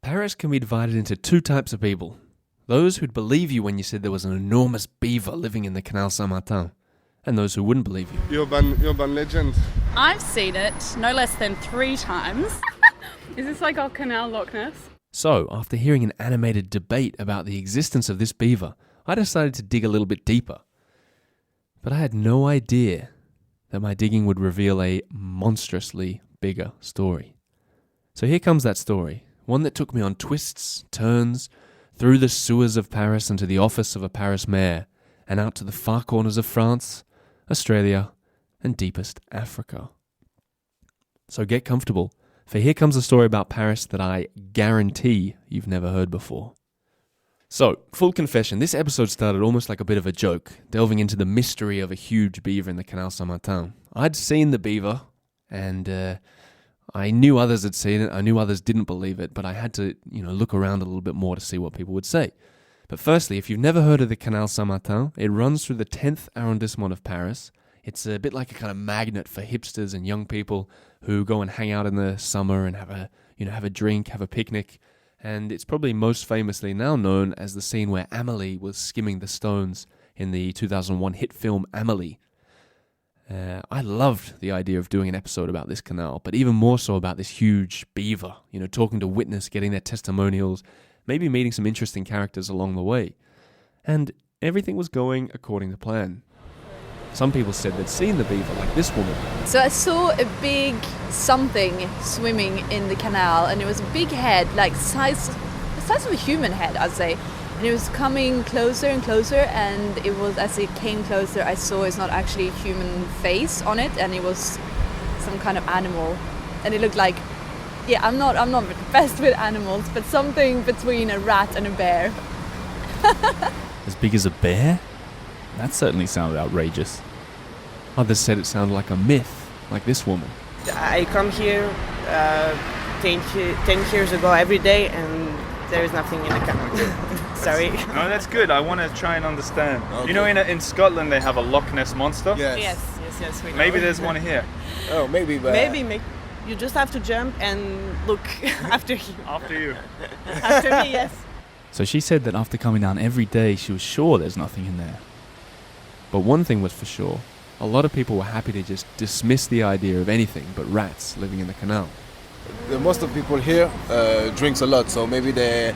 Paris can be divided into two types of people. Those who'd believe you when you said there was an enormous beaver living in the Canal Saint-Martin, and those who wouldn't believe you. Urban legend. I've seen it no less than 3 times. Is this like our Canal Loch Ness? So, after hearing an animated debate about the existence of this beaver, I decided to dig a little bit deeper. But I had no idea that my digging would reveal a monstrously bigger story. So here comes that story, one that took me on twists, turns, through the sewers of Paris and to the office of a Paris mayor, and out to the far corners of France, Australia, and deepest Africa. So get comfortable, for here comes a story about Paris that I guarantee you've never heard before. So, full confession, this episode started almost like a bit of a joke, delving into the mystery of a huge beaver in the Canal Saint-Martin. I'd seen the beaver, and I knew others had seen it, I knew others didn't believe it, but I had to, look around a little bit more to see what people would say. But firstly, if you've never heard of the Canal Saint-Martin, it runs through the 10th arrondissement of Paris. It's a bit like a kind of magnet for hipsters and young people who go and hang out in the summer and have a drink, have a picnic. And it's probably most famously now known as the scene where Amélie was skimming the stones in the 2001 hit film Amélie. I loved the idea of doing an episode about this canal, but even more so about this huge beaver, talking to witness, getting their testimonials, maybe meeting some interesting characters along the way. And everything was going according to plan. Some people said they'd seen the beaver, like this woman. So I saw a big something swimming in the canal, and it was a big head, like the size of a human head, I'd say. And it was coming closer and closer, and it was, as it came closer, I saw it's not actually a human face on it, and it was some kind of animal. And it looked like, I'm not the best with animals, but something between a rat and a bear. As big as a bear? That certainly sounded outrageous. Others said it sounded like a myth, like this woman. I come here 10 years ago every day, and there is nothing in the canal. Sorry. No, that's good. I want to try and understand. Okay. In Scotland they have a Loch Ness monster. Yes. Yes, we know. Maybe there's one here. Oh, maybe, but... Maybe. You just have to jump and look after you. After you. After me, yes. So she said that after coming down every day, she was sure there's nothing in there. But one thing was for sure, a lot of people were happy to just dismiss the idea of anything but rats living in the canal. Most of the people here drinks a lot, so maybe they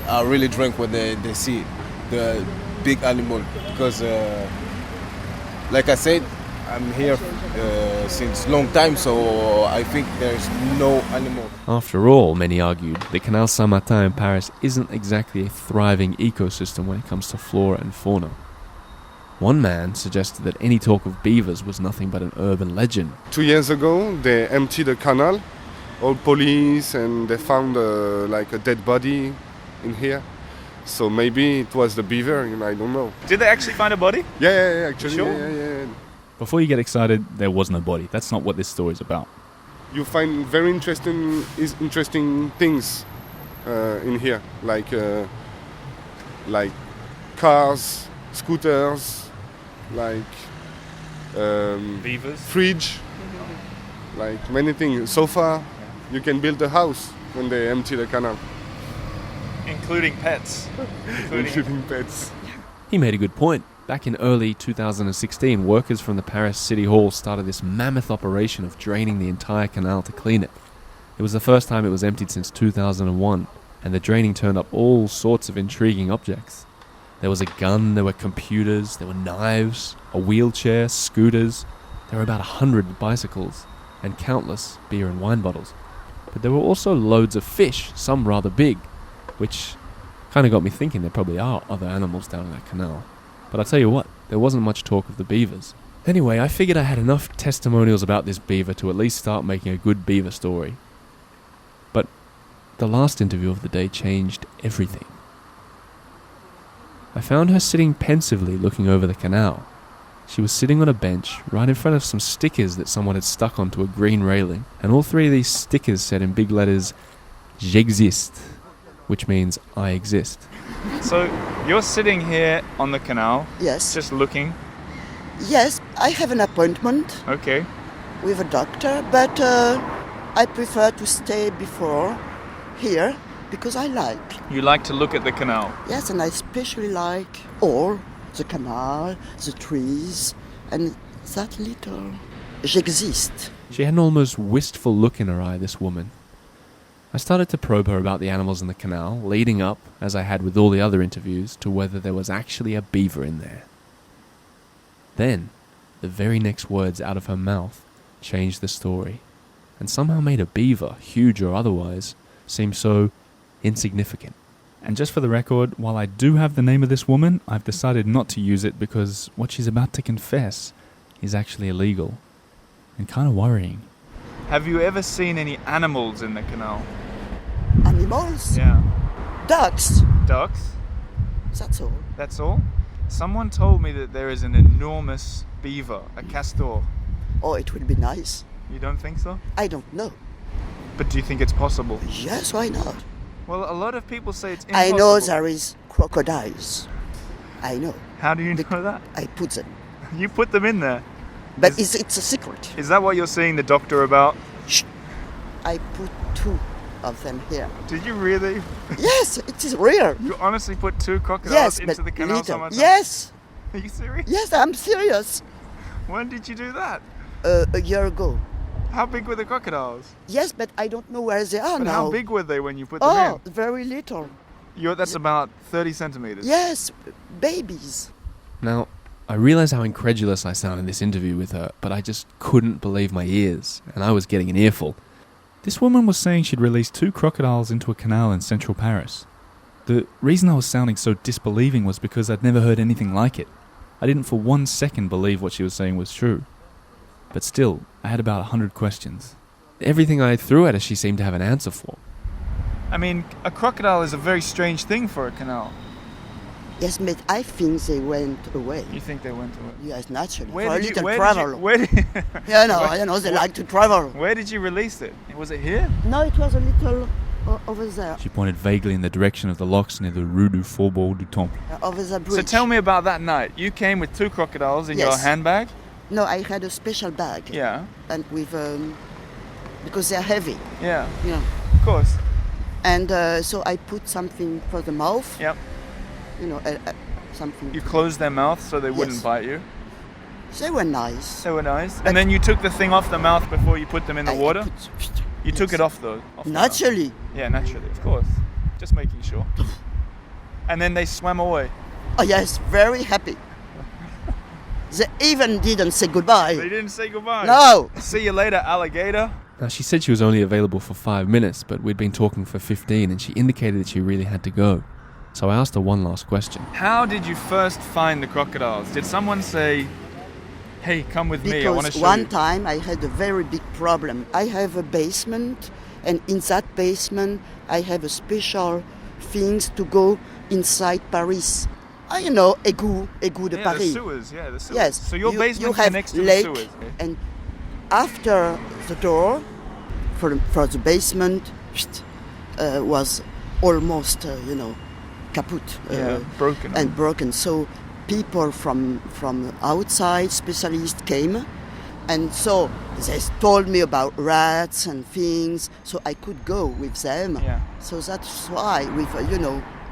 are really drunk when they see the big animal. Because, like I said, I'm here since long time, so I think there's no animal. After all, many argued, the Canal Saint-Martin in Paris isn't exactly a thriving ecosystem when it comes to flora and fauna. One man suggested that any talk of beavers was nothing but an urban legend. 2 years ago, they emptied the canal, all police, and they found a dead body in here. So maybe it was the beaver, I don't know. Did they actually find a body? Yeah, actually. Sure? Yeah. Before you get excited, there was no body. That's not what this story's about. You find very interesting things in here, like cars, scooters, like Beavers? fridge, like many things. Sofa, you can build a house when they empty the canal. Including pets. Including pets. He made a good point. Back in early 2016, workers from the Paris City Hall started this mammoth operation of draining the entire canal to clean it. It was the first time it was emptied since 2001, and the draining turned up all sorts of intriguing objects. There was a gun, there were computers, there were knives, a wheelchair, scooters. There were about 100 bicycles, and countless beer and wine bottles. But there were also loads of fish, some rather big, which kind of got me thinking there probably are other animals down in that canal. But I'll tell you what, there wasn't much talk of the beavers. Anyway, I figured I had enough testimonials about this beaver to at least start making a good beaver story. But the last interview of the day changed everything. I found her sitting pensively looking over the canal. She was sitting on a bench right in front of some stickers that someone had stuck onto a green railing, and all 3 of these stickers said in big letters, "J'existe," which means I exist. So you're sitting here on the canal, Yes. just looking. Yes, I have an appointment Okay. with a doctor, but I prefer to stay before here because I like. You like to look at the canal? Yes, and I especially like all the canal, the trees, and that little. J'existe. She had an almost wistful look in her eye, this woman. I started to probe her about the animals in the canal, leading up, as I had with all the other interviews, to whether there was actually a beaver in there. Then, the very next words out of her mouth changed the story, and somehow made a beaver, huge or otherwise, seem so insignificant. And just for the record, while I do have the name of this woman, I've decided not to use it because what she's about to confess is actually illegal and kind of worrying. Have you ever seen any animals in the canal? Animals? Yeah. Ducks. Ducks? That's all. That's all? Someone told me that there is an enormous beaver, a castor. Oh, it will be nice. You don't think so? I don't know. But do you think it's possible? Yes, why not? Well, a lot of people say it's impossible. I know there is crocodiles. I know. How do you know that? I put them. You put them in there. But it's a secret. Is that what you're seeing the doctor about? Shh. I put 2 of them here. Did you really? Yes, it is real. You honestly put 2 crocodiles Yes, into but the canal little. sometime? Yes. Are you serious? Yes, I'm serious. When did you do that? A year ago. How big were the crocodiles? Yes, but I don't know where they are But now. how big were they when you put them Oh, in? very little. That's about 30 centimeters. Yes, babies. Now, I realize how incredulous I sound in this interview with her, but I just couldn't believe my ears, and I was getting an earful. This woman was saying she'd released 2 crocodiles into a canal in central Paris. The reason I was sounding so disbelieving was because I'd never heard anything like it. I didn't for 1 second believe what she was saying was true. But still, I had about 100 questions. Everything I threw at her, she seemed to have an answer for. I mean, a crocodile is a very strange thing for a canal. Yes, but I think they went away. You think they went away? Yes, naturally. Where for a did you, little where travel. Did you, where did, You know, they like to travel. where did you release it? Was it here? No, it was a little over there, She pointed vaguely in the direction of the locks near the Rue du Faubourg du Temple. over the bridge. So tell me about that night. You came with 2 crocodiles in your Yes. handbag? No, I had a special bag. Yeah. And with because they're heavy, Yeah. you know. Of course. And so I put something for the mouth. Yep. You know, something. You closed their mouth so they wouldn't Yes. bite you. They were nice. They were nice. But- And then you took the thing off the mouth before you put them in the I water? put- You took it off though? Off the mouth. Naturally. Yeah, naturally, of course. Just making sure. And then they swam away. Oh yes, very happy. They even didn't say goodbye. They didn't say goodbye. No. See you later, alligator. Now, she said she was only available for 5 minutes, but we'd been talking for 15, and she indicated that she really had to go. So I asked her one last question. How did you first find the crocodiles? Did someone say, hey, come with me, I want to Because show one you? time I had a very big problem. I have a basement, and in that basement I have a special things to go inside Paris. You know, égout de Yeah, Paris. the sewers, yeah, the sewers. Yes. So your you basement have connects to lake, the sewers. and after the door for the basement was almost kaput. Broken. And broken. So people from outside, specialists came, and so they told me about rats and things, so I could go with them. Yeah. So that's why with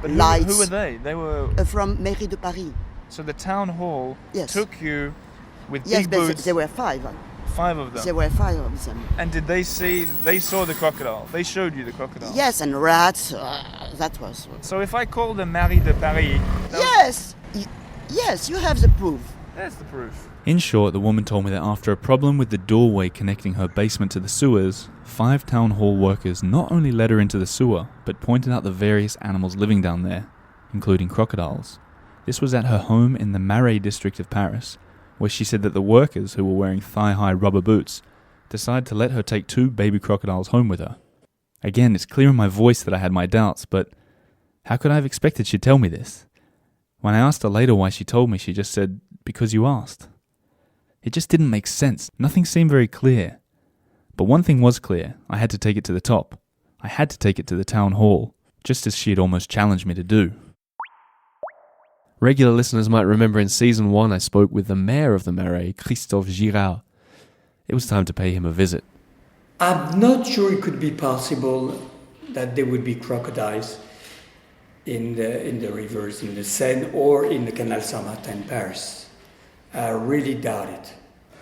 But lights. who were they? They were... From Mairie de Paris. So the town hall Yes. took you with Yes, big but boots, there were 5. 5 of them. There were 5 of them. And did they saw the crocodile? They showed you the crocodile? Yes, and rats. That was. So if I call the Marie de Paris... Yes, yes, you have the proof. That's the proof. In short, the woman told me that after a problem with the doorway connecting her basement to the sewers, 5 town hall workers not only led her into the sewer, but pointed out the various animals living down there, including crocodiles. This was at her home in the Marais district of Paris, where she said that the workers, who were wearing thigh-high rubber boots, decided to let her take 2 baby crocodiles home with her. Again, it's clear in my voice that I had my doubts, but how could I have expected she'd tell me this? When I asked her later why she told me, she just said, because you asked. It just didn't make sense. Nothing seemed very clear. But one thing was clear. I had to take it to the top. I had to take it to the town hall, just as she had almost challenged me to do. Regular listeners might remember in Season 1 I spoke with the mayor of the Marais, Christophe Girard. It was time to pay him a visit. I'm not sure it could be possible that there would be crocodiles in the rivers, in the Seine or in the Canal Saint-Martin in Paris. I really doubt it.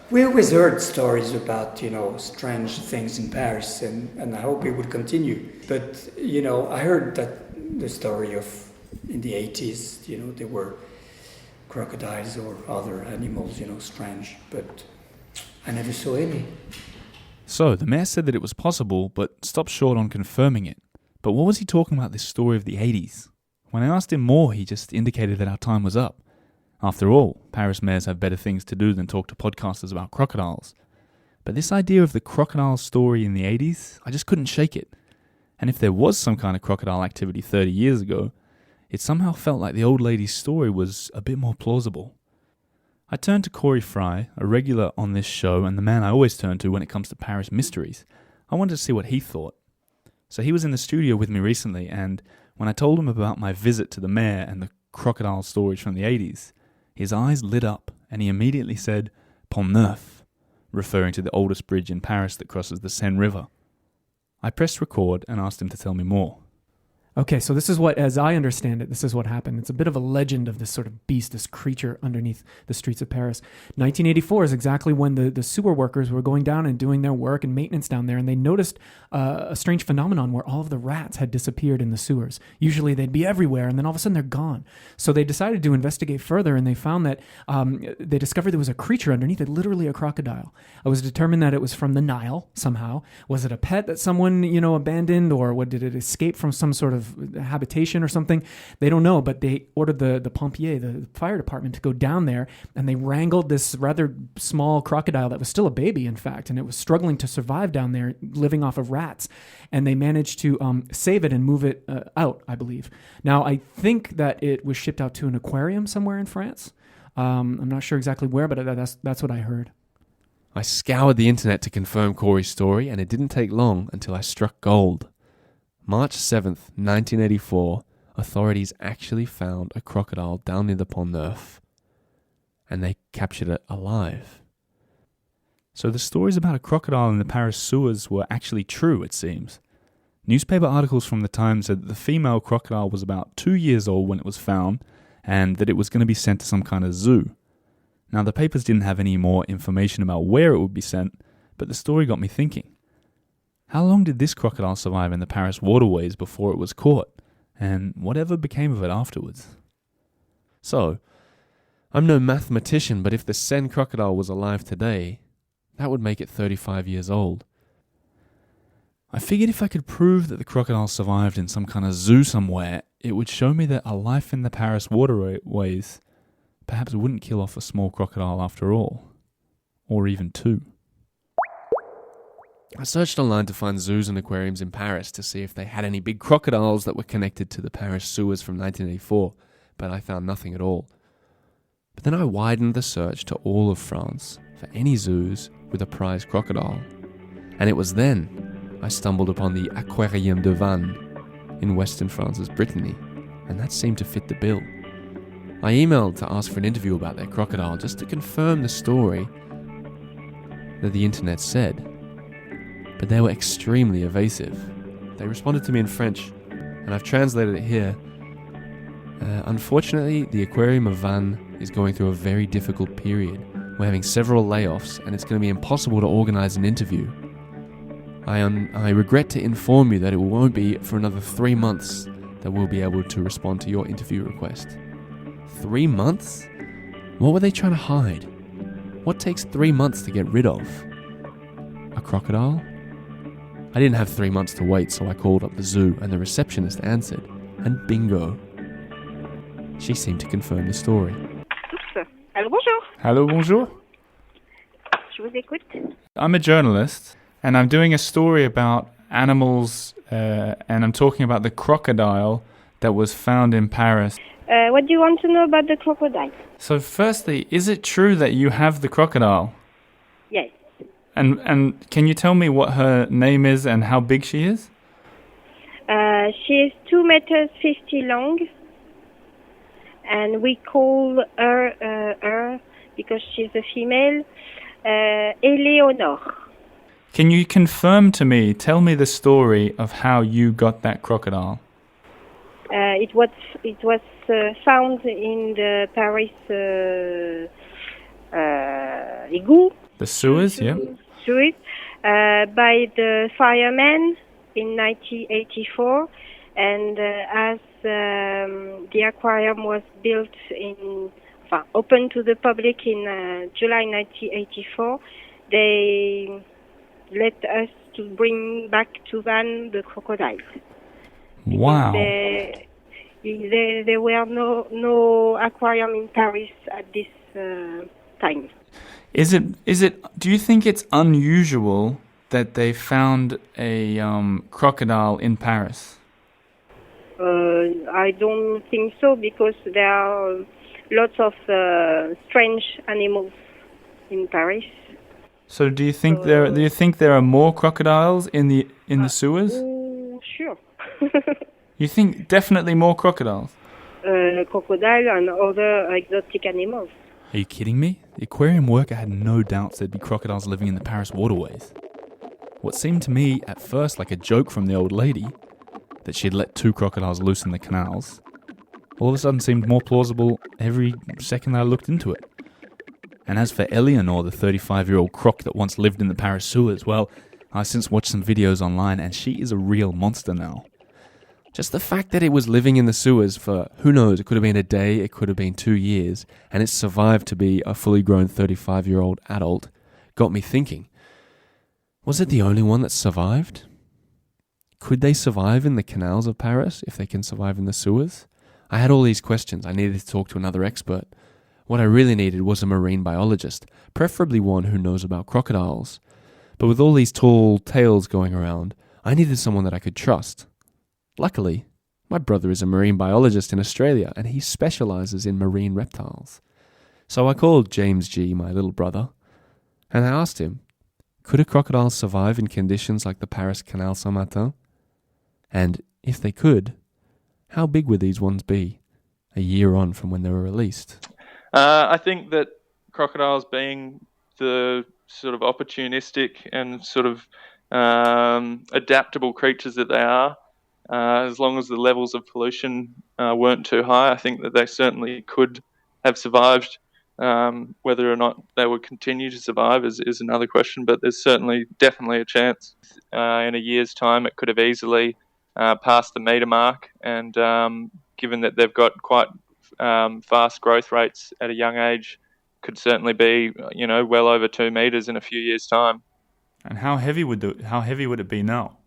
We always heard stories about, strange things in Paris, and I hope it would continue. But, I heard that the story of in the 80s, there were crocodiles or other animals, strange, but I never saw any. So, the mayor said that it was possible, but stopped short on confirming it. But what was he talking about this story of the 80s? When I asked him more, he just indicated that our time was up. After all, Paris mayors have better things to do than talk to podcasters about crocodiles. But this idea of the crocodile story in the 80s, I just couldn't shake it. And if there was some kind of crocodile activity 30 years ago, it somehow felt like the old lady's story was a bit more plausible. I turned to Corey Fry, a regular on this show and the man I always turn to when it comes to Paris mysteries. I wanted to see what he thought. So he was in the studio with me recently, and when I told him about my visit to the mayor and the crocodile stories from the 80s, his eyes lit up and he immediately said, Pont Neuf, referring to the oldest bridge in Paris that crosses the Seine River. I pressed record and asked him to tell me more. Okay, so this is what, as I understand it, this is what happened. It's a bit of a legend of this sort of beast, this creature underneath the streets of Paris. 1984 is exactly when the sewer workers were going down and doing their work and maintenance down there, and they noticed a strange phenomenon where all of the rats had disappeared in the sewers. Usually they'd be everywhere, and then all of a sudden they're gone. So they decided to investigate further, and they found that they discovered there was a creature underneath it, literally a crocodile. It was determined that it was from the Nile somehow. Was it a pet that someone, abandoned, or did it escape from some sort of habitation or something? They don't know, but they ordered the pompier, the fire department, to go down there, and they wrangled this rather small crocodile that was still a baby, in fact, and it was struggling to survive down there, living off of rats, and they managed to save it and move it out, I believe. Now, I think that it was shipped out to an aquarium somewhere in France. I'm not sure exactly where, but that's what I heard. I scoured the internet to confirm Corey's story, and it didn't take long until I struck gold. March 7th, 1984, authorities actually found a crocodile down near the Pont Neuf, and they captured it alive. So the stories about a crocodile in the Paris sewers were actually true, it seems. Newspaper articles from the time said that the female crocodile was about 2 years old when it was found, and that it was going to be sent to some kind of zoo. Now, the papers didn't have any more information about where it would be sent, but the story got me thinking. How long did this crocodile survive in the Paris waterways before it was caught? And whatever became of it afterwards? So, I'm no mathematician, but if the Seine crocodile was alive today, that would make it 35 years old. I figured if I could prove that the crocodile survived in some kind of zoo somewhere, it would show me that a life in the Paris waterways perhaps wouldn't kill off a small crocodile after all. Or even two. I searched online to find zoos and aquariums in Paris to see if they had any big crocodiles that were connected to the Paris sewers from 1984, but I found nothing at all. But then I widened the search to all of France for any zoos with a prize crocodile. And it was then I stumbled upon the Aquarium de Vannes in western France's Brittany, and that seemed to fit the bill. I emailed to ask for an interview about their crocodile just to confirm the story that the internet said. But they were extremely evasive. They responded to me in French, and I've translated it here. Unfortunately, the Aquarium of Vannes is going through a very difficult period. We're having several layoffs, and it's going to be impossible to organize an interview. I regret to inform you that it won't be for another 3 months that we'll be able to respond to your interview request. 3 months? What were they trying to hide? What takes 3 months to get rid of? A crocodile? I didn't have 3 months to wait, so I called up the zoo, and the receptionist answered, and bingo. She seemed to confirm the story. Oups. Allô, bonjour. Hello, bonjour. Je vous écoute. I'm a journalist, and I'm doing a story about animals, and I'm talking about the crocodile that was found in Paris. What do you want to know about the crocodile? So firstly, is it true that you have the crocodile? Yes. And can you tell me what her name is and how big she is? She is 2 meters 50 long, and we call her because she's a female, Eleonore. Can you confirm to me, tell me the story of how you got that crocodile? It was found in the Paris igloo. The sewers, yeah. Sewers, by the firemen in 1984, and as the aquarium was built open to the public in July 1984, they let us to bring back to Van the crocodiles. Wow. There were no aquarium in Paris at this time. Is it? Do you think it's unusual that they found a crocodile in Paris? I don't think so, because there are lots of strange animals in Paris. So do you think there are more crocodiles in the sewers? Sure. You think definitely more crocodiles? Crocodile and other exotic animals. Are you kidding me? The aquarium worker had no doubts there'd be crocodiles living in the Paris waterways. What seemed to me at first like a joke from the old lady, that she'd let 2 crocodiles loose in the canals, all of a sudden seemed more plausible every second I looked into it. And as for Eleanor, the 35-year-old croc that once lived in the Paris sewers, well, I've since watched some videos online and she is a real monster now. Just the fact that it was living in the sewers for, who knows, it could have been a day, it could have been 2 years, and it survived to be a fully grown 35-year-old adult, got me thinking. Was it the only one that survived? Could they survive in the canals of Paris if they can survive in the sewers? I had all these questions. I needed to talk to another expert. What I really needed was a marine biologist, preferably one who knows about crocodiles. But with all these tall tales going around, I needed someone that I could trust. Luckily, my brother is a marine biologist in Australia, and he specializes in marine reptiles. So I called James G., my little brother, and I asked him, could a crocodile survive in conditions like the Paris Canal Saint-Martin? And if they could, how big would these ones be a year on from when they were released? I think that crocodiles, being the sort of opportunistic and sort of adaptable creatures that they are, as long as the levels of pollution weren't too high, I think that they certainly could have survived. Whether or not they would continue to survive is another question, but there's definitely a chance. In a year's time, it could have easily passed the metre mark, and given that they've got quite fast growth rates at a young age, could certainly be well over 2 metres in a few years' time. And how heavy would it be now?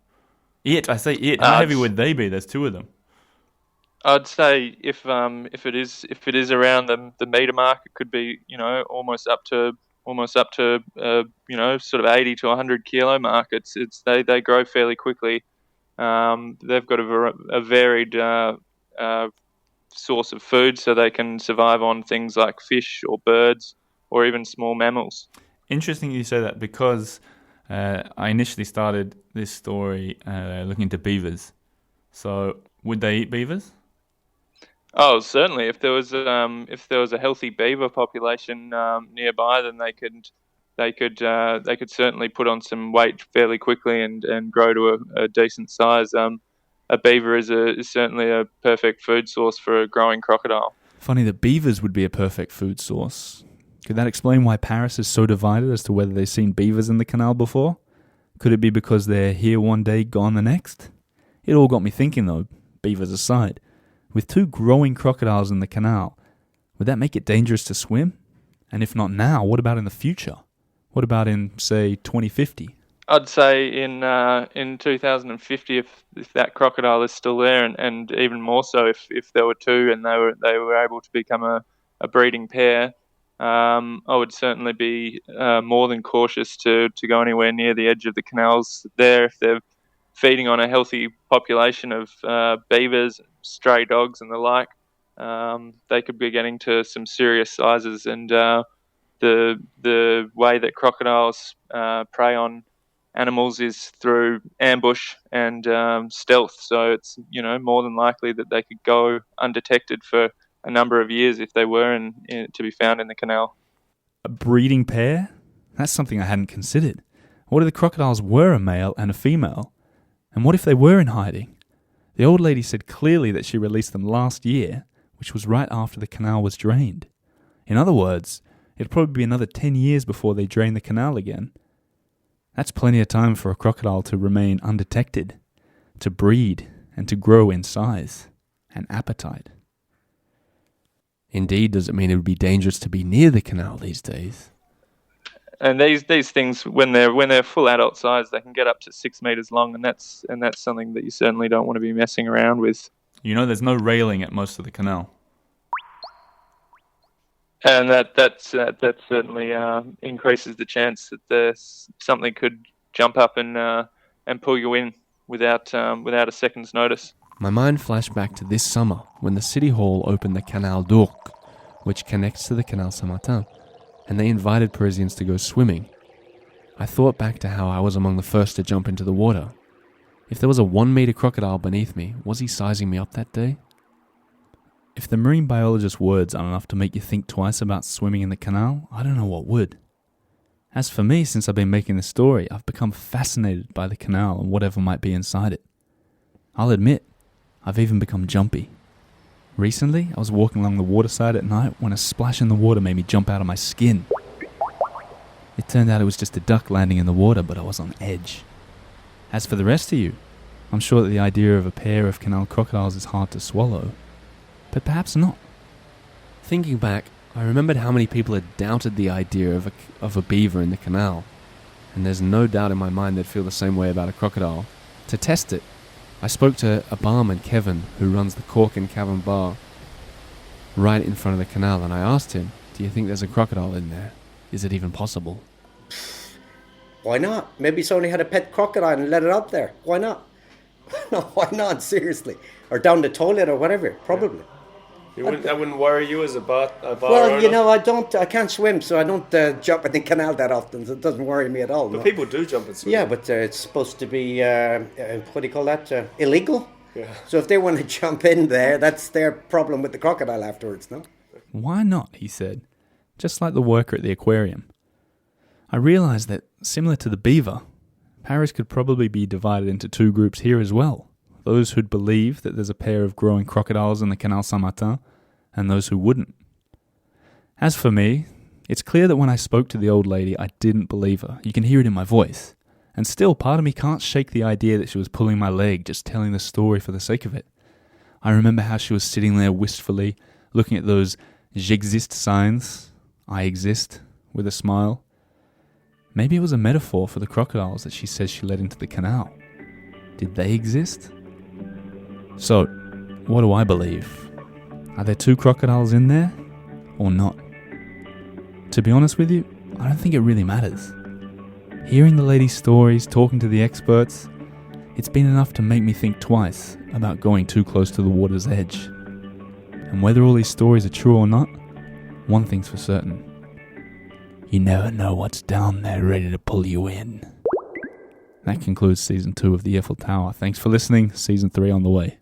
How heavy would they be? There's 2 of them. I'd say if it is around the metre mark, it could be almost up to sort of 80 to 100 kilo mark. They grow fairly quickly. They've got a varied source of food, so they can survive on things like fish or birds or even small mammals. Interesting you say that, because I initially started this story looking into beavers. So would they eat beavers? Oh, certainly. If there was a healthy beaver population nearby, then they could certainly put on some weight fairly quickly and grow to a decent size. A beaver is certainly a perfect food source for a growing crocodile. Funny that beavers would be a perfect food source. Could that explain why Paris is so divided as to whether they've seen beavers in the canal before? Could it be because they're here one day, gone the next? It all got me thinking though, beavers aside. With 2 growing crocodiles in the canal, would that make it dangerous to swim? And if not now, what about in the future? What about in, say, 2050? I'd say in 2050, if that crocodile is still there, and even more so if there were 2 and they were able to become a breeding pair, I would certainly be more than cautious to go anywhere near the edge of the canals there. If they're feeding on a healthy population of beavers, stray dogs and the like, they could be getting to some serious sizes. And the way that crocodiles prey on animals is through ambush and stealth. So it's more than likely that they could go undetected for a number of years if they were to be found in the canal. A breeding pair? That's something I hadn't considered. What if the crocodiles were a male and a female? And what if they were in hiding? The old lady said clearly that she released them last year, which was right after the canal was drained. In other words, it'd probably be another 10 years before they drain the canal again. That's plenty of time for a crocodile to remain undetected, to breed, and to grow in size and appetite. Indeed, does it mean it would be dangerous to be near the canal these days? And these things, when they're full adult size, they can get up to 6 meters long, and that's something that you certainly don't want to be messing around with. You know, there's no railing at most of the canal. And that certainly increases the chance that something could jump up and pull you in without a second's notice. My mind flashed back to this summer when the City Hall opened the Canal d'Ourcq, which connects to the Canal Saint-Martin, and they invited Parisians to go swimming. I thought back to how I was among the first to jump into the water. If there was a 1-meter crocodile beneath me, was he sizing me up that day? If the marine biologist's words aren't enough to make you think twice about swimming in the canal, I don't know what would. As for me, since I've been making this story, I've become fascinated by the canal and whatever might be inside it. I'll admit, I've even become jumpy. Recently, I was walking along the waterside at night when a splash in the water made me jump out of my skin. It turned out it was just a duck landing in the water, but I was on edge. As for the rest of you, I'm sure that the idea of a pair of canal crocodiles is hard to swallow. But perhaps not. Thinking back, I remembered how many people had doubted the idea of a beaver in the canal, and there's no doubt in my mind they'd feel the same way about a crocodile. To test it, I spoke to a barman, Kevin, who runs the Cork and Cavern bar right in front of the canal, and I asked him, do you think there's a crocodile in there? Is it even possible? Why not? Maybe somebody had a pet crocodile and let it out there. Why not? No, why not? Seriously. Or down the toilet or whatever, probably. Yeah. That wouldn't worry you as a bar Well, owner? you know, I can't swim, so I don't jump in the canal that often, so it doesn't worry me at all. But no. people do jump in swim. Yeah, but it's supposed to be, what do you call that, illegal? Yeah. So if they want to jump in there, that's their problem with the crocodile afterwards, no? Why not, he said, just like the worker at the aquarium. I realised that, similar to the beaver, Paris could probably be divided into two groups here as well. Those who'd believe that there's a pair of growing crocodiles in the Canal Saint-Martin, and those who wouldn't. As for me, it's clear that when I spoke to the old lady, I didn't believe her. You can hear it in my voice. And still, part of me can't shake the idea that she was pulling my leg, just telling the story for the sake of it. I remember how she was sitting there wistfully, looking at those j'existe signs, I exist, with a smile. Maybe it was a metaphor for the crocodiles that she says she led into the canal. Did they exist? So, what do I believe? Are there two crocodiles in there, or not? To be honest with you, I don't think it really matters. Hearing the lady's stories, talking to the experts, it's been enough to make me think twice about going too close to the water's edge. And whether all these stories are true or not, one thing's for certain. You never know what's down there ready to pull you in. That concludes Season 2 of the Earful Tower. Thanks for listening. Season 3 on the way.